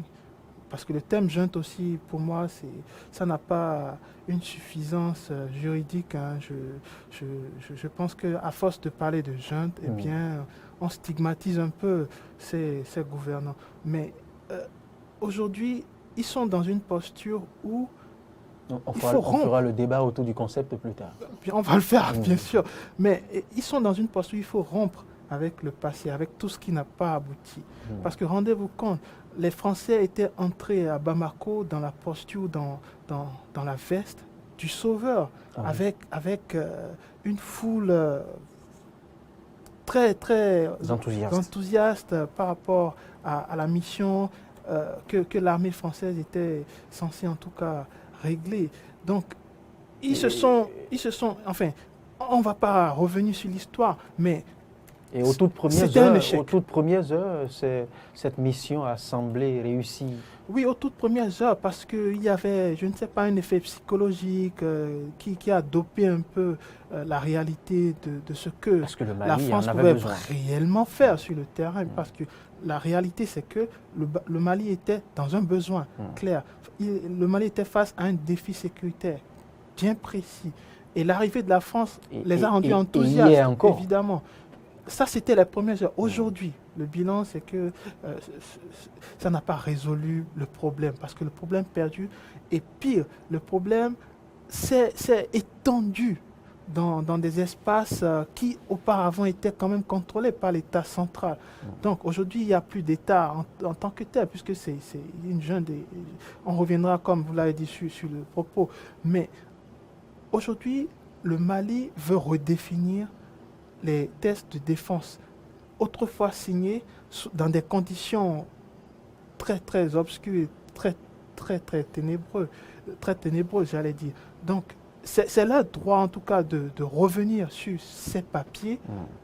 parce que le terme junte aussi, pour moi, ça n'a pas une suffisance juridique. Hein. Je pense qu'à force de parler de junte, eh bien, on stigmatise un peu ces gouvernants. Mais aujourd'hui, ils sont dans une posture où on fera le débat autour du concept plus tard. On va le faire, bien sûr. Mais ils sont dans une posture où il faut rompre avec le passé, avec tout ce qui n'a pas abouti. Parce que rendez-vous compte, les Français étaient entrés à Bamako dans la posture, dans la veste du sauveur, avec une foule très enthousiaste par rapport à la mission que l'armée française était censée en tout cas régler. Donc, ils se sont, enfin, on ne va pas revenir sur l'histoire, mais et aux toutes premières heures, cette mission a semblé réussie. Oui, aux toutes premières heures, parce qu'il y avait, je ne sais pas, un effet psychologique qui a dopé un peu la réalité de ce que la France pouvait réellement faire sur le terrain. Parce que la réalité, c'est que le Mali était dans un besoin clair. Le Mali était face à un défi sécuritaire bien précis. Et l'arrivée de la France les a rendus enthousiastes, évidemment. Ça, c'était les premières heures. Aujourd'hui, le bilan, c'est que ça n'a pas résolu le problème, parce que le problème perdu est pire. Le problème s'est étendu dans des espaces qui auparavant étaient quand même contrôlés par l'État central. Donc aujourd'hui, il n'y a plus d'État en tant que tel, puisque c'est une jeune... On reviendra, comme vous l'avez dit, sur le propos. Mais aujourd'hui, le Mali veut redéfinir les tests de défense, autrefois signés dans des conditions très très obscures, très ténébreuses, j'allais dire. Donc c'est leur droit en tout cas de revenir sur ces papiers.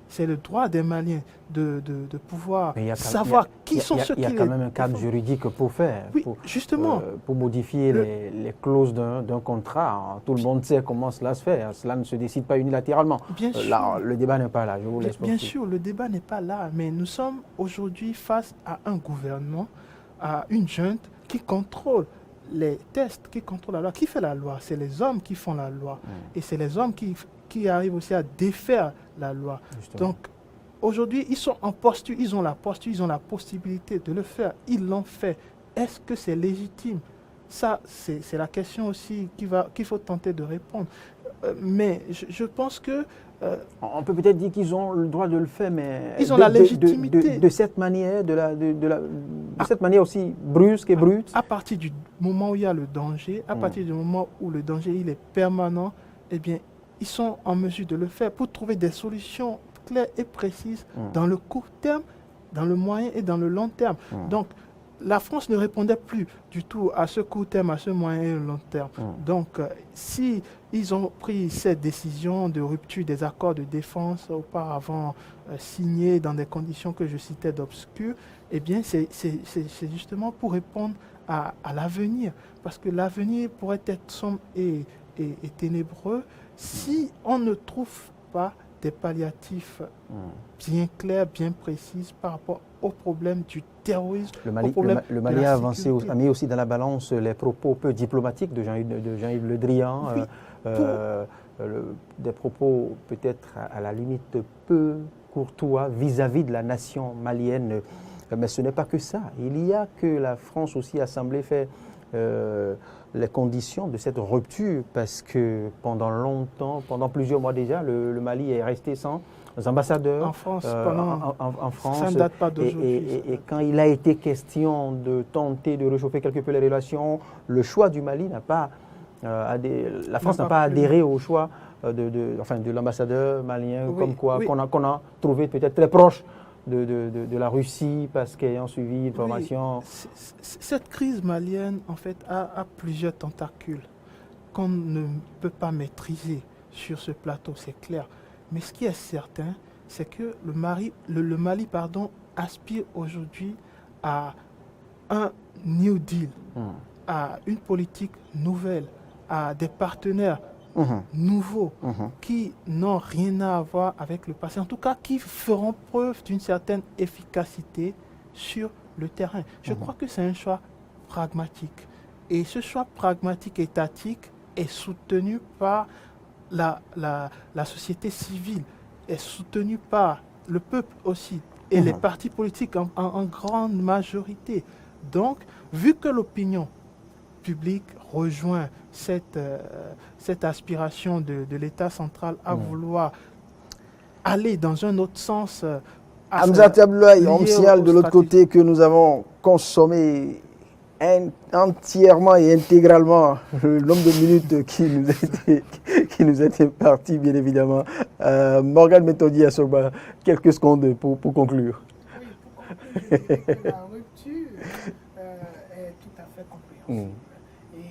C'est le droit des Maliens de pouvoir savoir qui sont ceux qui... Il y a quand même un cadre juridique pour faire, oui, justement. Pour modifier les clauses d'un contrat. Tout le monde sait comment cela se fait. Cela ne se décide pas unilatéralement. Bien sûr. Là, le débat n'est pas là, je vous laisse bien sûr, le débat n'est pas là, mais nous sommes aujourd'hui face à un gouvernement, à une junte qui contrôle les tests, qui contrôlent la loi. Qui fait la loi? C'est les hommes qui font la loi. Et c'est les hommes qui arrivent aussi à défaire la loi. Justement. Donc, aujourd'hui, ils sont en posture, ils ont la posture, ils ont la possibilité de le faire. Ils l'ont fait. Est-ce que c'est légitime? Ça, c'est la question aussi qu'il faut tenter de répondre. Mais je pense que... on peut peut-être dire qu'ils ont le droit de le faire, mais... Ils ont la légitimité. De cette manière, de cette manière aussi brusque et brute. À partir du moment où il y a le danger, à partir du moment où le danger il est permanent, eh bien, ils sont en mesure de le faire pour trouver des solutions claires et précises dans le court terme, dans le moyen et dans le long terme. Donc, la France ne répondait plus du tout à ce court terme, à ce moyen et long terme. Donc, si ils ont pris cette décision de rupture des accords de défense auparavant signés dans des conditions que je citais d'obscures, eh bien, c'est justement pour répondre à l'avenir. Parce que l'avenir pourrait être sombre et ténébreux si on ne trouve pas des palliatifs bien clairs, bien précis par rapport au problème du terrorisme. Le Mali a avancé, a mis aussi dans la balance les propos peu diplomatiques de Jean-Yves Le Drian, des propos peut-être à la limite peu courtois vis-à-vis de la nation malienne. Mais ce n'est pas que ça. Il y a que la France aussi a semblé faire les conditions de cette rupture parce que pendant longtemps, pendant plusieurs mois déjà, le Mali est resté sans ambassadeurs en France. En France. Ça ne date pas d'aujourd'hui. Et quand il a été question de tenter de réchauffer quelque peu les relations, le choix du Mali n'a pas... la France n'a pas adhéré au choix de l'ambassadeur malien, comme quoi qu'on a trouvé peut-être très proche de la Russie, parce qu'ayant suivi une formation... Oui. Cette crise malienne, en fait, a plusieurs tentacules qu'on ne peut pas maîtriser sur ce plateau, c'est clair. Mais ce qui est certain, c'est que le Mali aspire aujourd'hui à un New Deal, à une politique nouvelle, à des partenaires nouveaux qui n'ont rien à voir avec le passé, en tout cas qui feront preuve d'une certaine efficacité sur le terrain. Je crois que c'est un choix pragmatique. Et ce choix pragmatique étatique est soutenu par la société civile, est soutenu par le peuple aussi, et les partis politiques en grande majorité. Donc, vu que l'opinion publique rejoint cette aspiration de l'État central à vouloir aller dans un autre sens. Hamzat Abdoulaye, on me signale de l'autre côté que nous avons consommé entièrement et intégralement le nombre de minutes qui nous était parti, bien évidemment. Morgane Méthodier Assogba, quelques secondes pour conclure. Oui, pour conclure, la rupture est tout à fait compréhensible.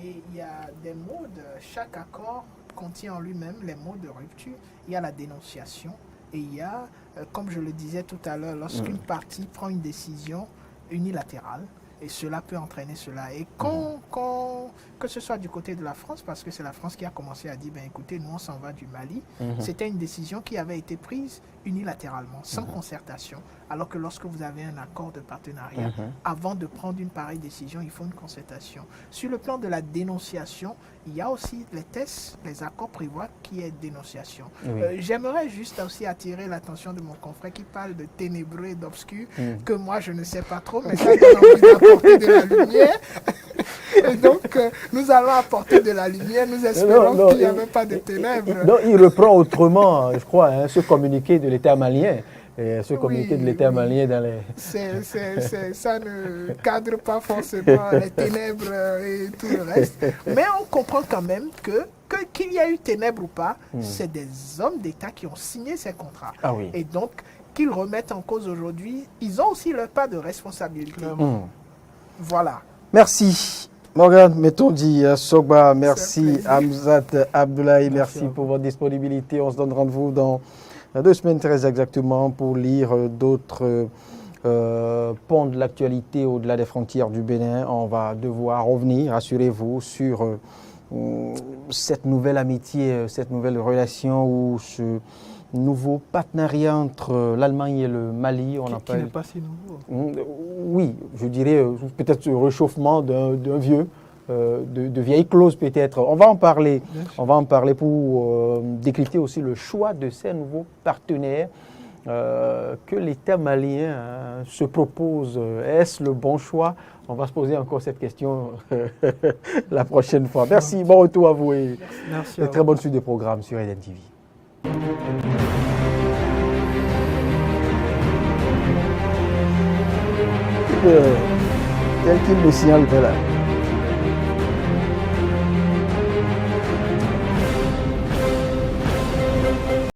Et il y a des modes, chaque accord contient en lui-même les modes de rupture. Il y a la dénonciation et il y a, comme je le disais tout à l'heure, lorsqu'une partie prend une décision unilatérale, et cela peut entraîner cela. Et que ce soit du côté de la France, parce que c'est la France qui a commencé à dire, ben écoutez, nous on s'en va du Mali, c'était une décision qui avait été prise unilatéralement, sans concertation, alors que lorsque vous avez un accord de partenariat, avant de prendre une pareille décision, il faut une concertation. Sur le plan de la dénonciation, il y a aussi les tests, les accords prévoient qu'il y ait dénonciation. J'aimerais juste aussi attirer l'attention de mon confrère qui parle de ténébreux et d'obscur, que moi je ne sais pas trop, mais ça donne envie d'apporter de la lumière. Et donc, nous allons apporter de la lumière, nous espérons qu'il n'y avait pas de ténèbres. Non, il reprend autrement, je crois, ce communiqué de l'État malien. Et ce communiqué de l'État malien dans les... Ça ne cadre pas forcément les ténèbres et tout le reste. Mais on comprend quand même qu'il y a eu ténèbres ou pas, c'est des hommes d'État qui ont signé ces contrats. Et donc, qu'ils remettent en cause aujourd'hui, ils ont aussi leur part de responsabilité. Voilà. Merci. Morgane Méthodier Assogba, merci. Hamzat Abdoulaye, merci pour votre disponibilité. On se donne rendez-vous dans 2 semaines très exactement pour lire d'autres ponts de l'actualité au-delà des frontières du Bénin. On va devoir revenir, rassurez-vous, sur cette nouvelle amitié, cette nouvelle relation ou ce nouveau partenariat entre l'Allemagne et le Mali. Qui n'est pas si nouveau. Oui, je dirais peut-être le réchauffement d'un vieux, de vieilles clauses peut-être. On va en parler. On va en parler pour décrypter aussi le choix de ces nouveaux partenaires que l'État malien se propose. Est-ce le bon choix? On va se poser encore cette question la prochaine fois. Merci, bon retour à vous et très bonne suite de programme sur Eden TV. Tel qu'il me signale là.